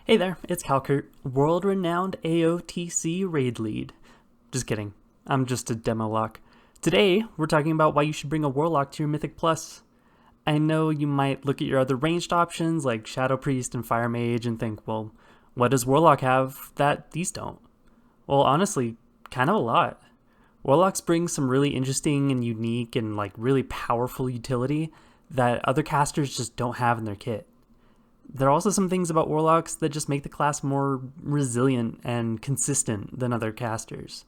Hey there, it's Calkert, world-renowned AOTC raid lead. Just kidding, I'm just a demo lock. Today, we're talking about why you should bring a Warlock to your Mythic Plus. I know you might look at your other ranged options like Shadow Priest and Fire Mage and think, well, what does Warlock have that these don't? Well, honestly, kind of a lot. Warlocks bring some really interesting and unique and really powerful utility that other casters just don't have in their kit. There are also some things about Warlocks that just make the class more resilient and consistent than other casters.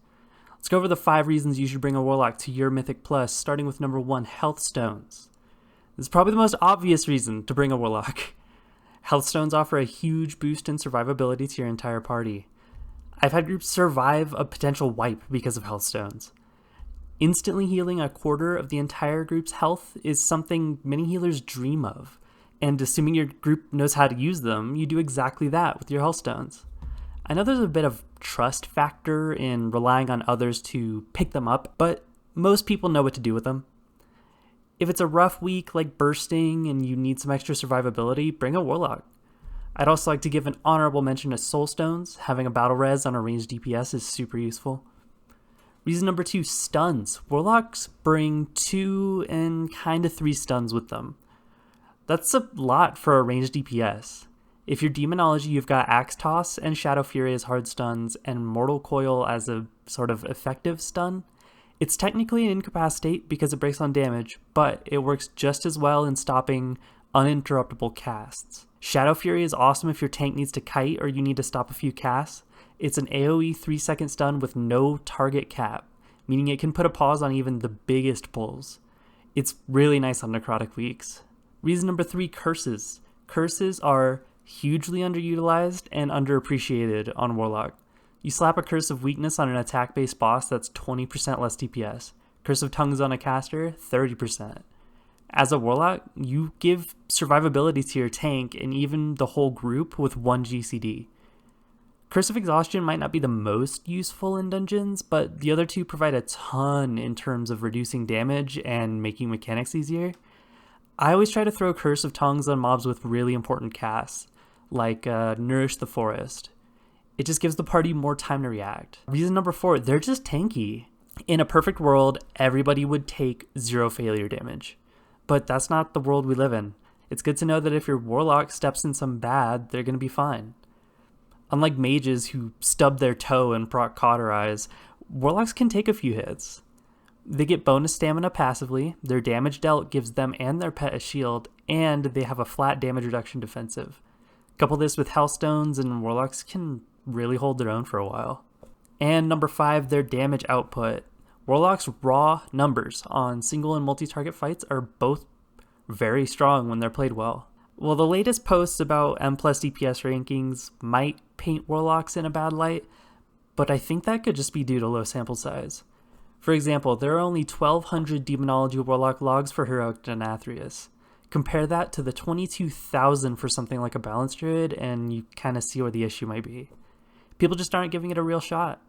Let's go over the 5 reasons you should bring a Warlock to your Mythic Plus, starting with number 1, Health Stones. This is probably the most obvious reason to bring a Warlock. Health Stones offer a huge boost in survivability to your entire party. I've had groups survive a potential wipe because of Health Stones. Instantly healing a quarter of the entire group's health is something many healers dream of. And assuming your group knows how to use them, you do exactly that with your health stones. I know there's a bit of trust factor in relying on others to pick them up, but most people know what to do with them. If it's a rough week like bursting and you need some extra survivability, bring a Warlock. I'd also like to give an honorable mention to Soul Stones. Having a battle res on a ranged DPS is super useful. Reason number 2, stuns. Warlocks bring 2 and kind of 3 stuns with them. That's a lot for a ranged DPS. If you're Demonology, you've got Axe Toss and Shadow Fury as hard stuns and Mortal Coil as a sort of effective stun. It's technically an incapacitate because it breaks on damage, but it works just as well in stopping uninterruptible casts. Shadow Fury is awesome if your tank needs to kite or you need to stop a few casts. It's an AoE 3-second stun with no target cap, meaning it can put a pause on even the biggest pulls. It's really nice on necrotic weeks. Reason number 3, curses. Curses are hugely underutilized and underappreciated on Warlock. You slap a Curse of Weakness on an attack-based boss, that's 20% less DPS. Curse of Tongues on a caster, 30%. As a Warlock, you give survivability to your tank and even the whole group with 1 GCD. Curse of Exhaustion might not be the most useful in dungeons, but the other two provide a ton in terms of reducing damage and making mechanics easier. I always try to throw Curse of Tongues on mobs with really important casts, like Nourish the Forest. It just gives the party more time to react. Reason number 4, they're just tanky. In a perfect world, everybody would take 0 failure damage. But that's not the world we live in. It's good to know that if your Warlock steps in some bad, they're going to be fine. Unlike mages who stub their toe and proc Cauterize, Warlocks can take a few hits. They get bonus stamina passively, their damage dealt gives them and their pet a shield, and they have a flat damage reduction defensive. Couple this with Hellstones and Warlocks can really hold their own for a while. And number 5, their damage output. Warlocks' raw numbers on single and multi-target fights are both very strong when they're played well. Well, the latest posts about M+ DPS rankings might paint Warlocks in a bad light, but I think that could just be due to low sample size. For example, there are only 1,200 Demonology Warlock logs for Heroic Denathrius. Compare that to the 22,000 for something like a Balanced Druid, and you kind of see where the issue might be. People just aren't giving it a real shot.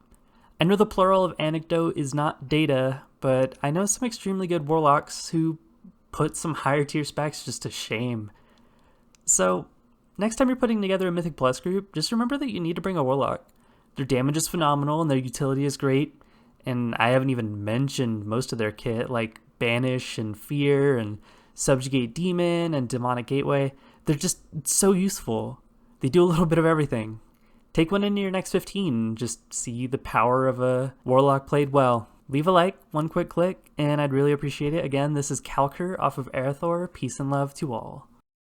I know the plural of anecdote is not data, but I know some extremely good Warlocks who put some higher tier specs just to shame. So, next time you're putting together a Mythic Plus group, just remember that you need to bring a Warlock. Their damage is phenomenal and their utility is great. And I haven't even mentioned most of their kit, like Banish and Fear and Subjugate Demon and Demonic Gateway. They're just so useful. They do a little bit of everything. Take one into your next 15 and just see the power of a Warlock played well. Leave a like, one quick click, and I'd really appreciate it. Again, this is Calker off of Arathor. Peace and love to all.